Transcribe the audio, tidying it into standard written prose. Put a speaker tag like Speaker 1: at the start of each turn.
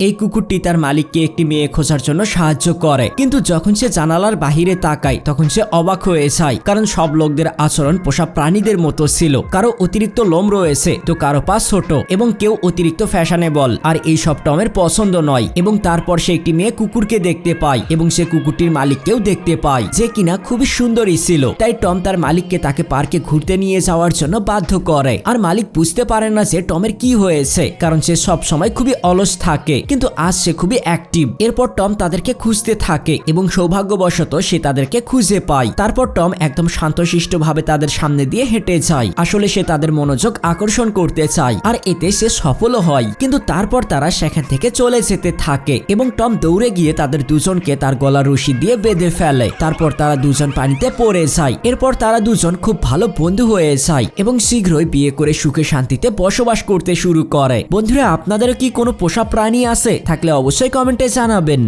Speaker 1: এই কুকুরটি তার মালিককে একটি মেয়ে খোঁজার জন্য সাহায্য করে, কিন্তু যখন সে জানালার বাহিরে তাকায় তখন সে অবাক হয়ে যায়, কারণ সব লোকদের আচরণ পোষা প্রাণীদের মতো ছিল। কারো অতিরিক্ত লোম রয়েছে, তো কারো পা ছোট, এবং কেউ অতিরিক্ত ফ্যাশনেবল। আর এই সব টমের পছন্দ নয়। এবং তারপর সে একটি মেয়ে কুকুরকে দেখতে পায়, এবং সে কুকুরটির মালিককেও দেখতে পায়, যে কিনা খুবই সুন্দরী ছিল। তাই টম তার মালিককে তাকে পার্কে ঘুরতে নিয়ে যাওয়ার জন্য বাধ্য করে। আর মালিক বুঝতে পারে না যে টমের কি হয়েছে, কারণ সে সব সময় খুবই অলস থাকে, কিন্তু আজ সে খুবই অ্যাক্টিভ। এরপর টম তাদেরকে খুঁজতে থাকে এবং সৌভাগ্যবশত সে তাদেরকে খুঁজে পায়। তারপর টম একদম শান্তশিষ্ট ভাবে তাদের সামনে দিয়ে হেঁটে যায়। আসলে সে তাদের মনোযোগ আকর্ষণ করতে চায়, আর এতে সে সফলও হয়। কিন্তু তারপর তারা সেখান থেকে চলে যেতে থাকে এবং টম দৌড়ে গিয়ে তাদের দুজনকে তার গলার রশি দিয়ে বেঁধে ফেলে। তারপর তারা দুজন পানিতে পড়ে যায়। এরপর তারা দুজন খুব ভালো বন্ধু হয়ে যায় এবং শীঘ্রই বিয়ে করে সুখে শান্তিতে বসবাস করতে শুরু করে। বন্ধুরা, আপনাদেরও কি কোনো পোষা প্রাণী আছে? থাকলে অবশ্যই কমেন্টে জানাবেন।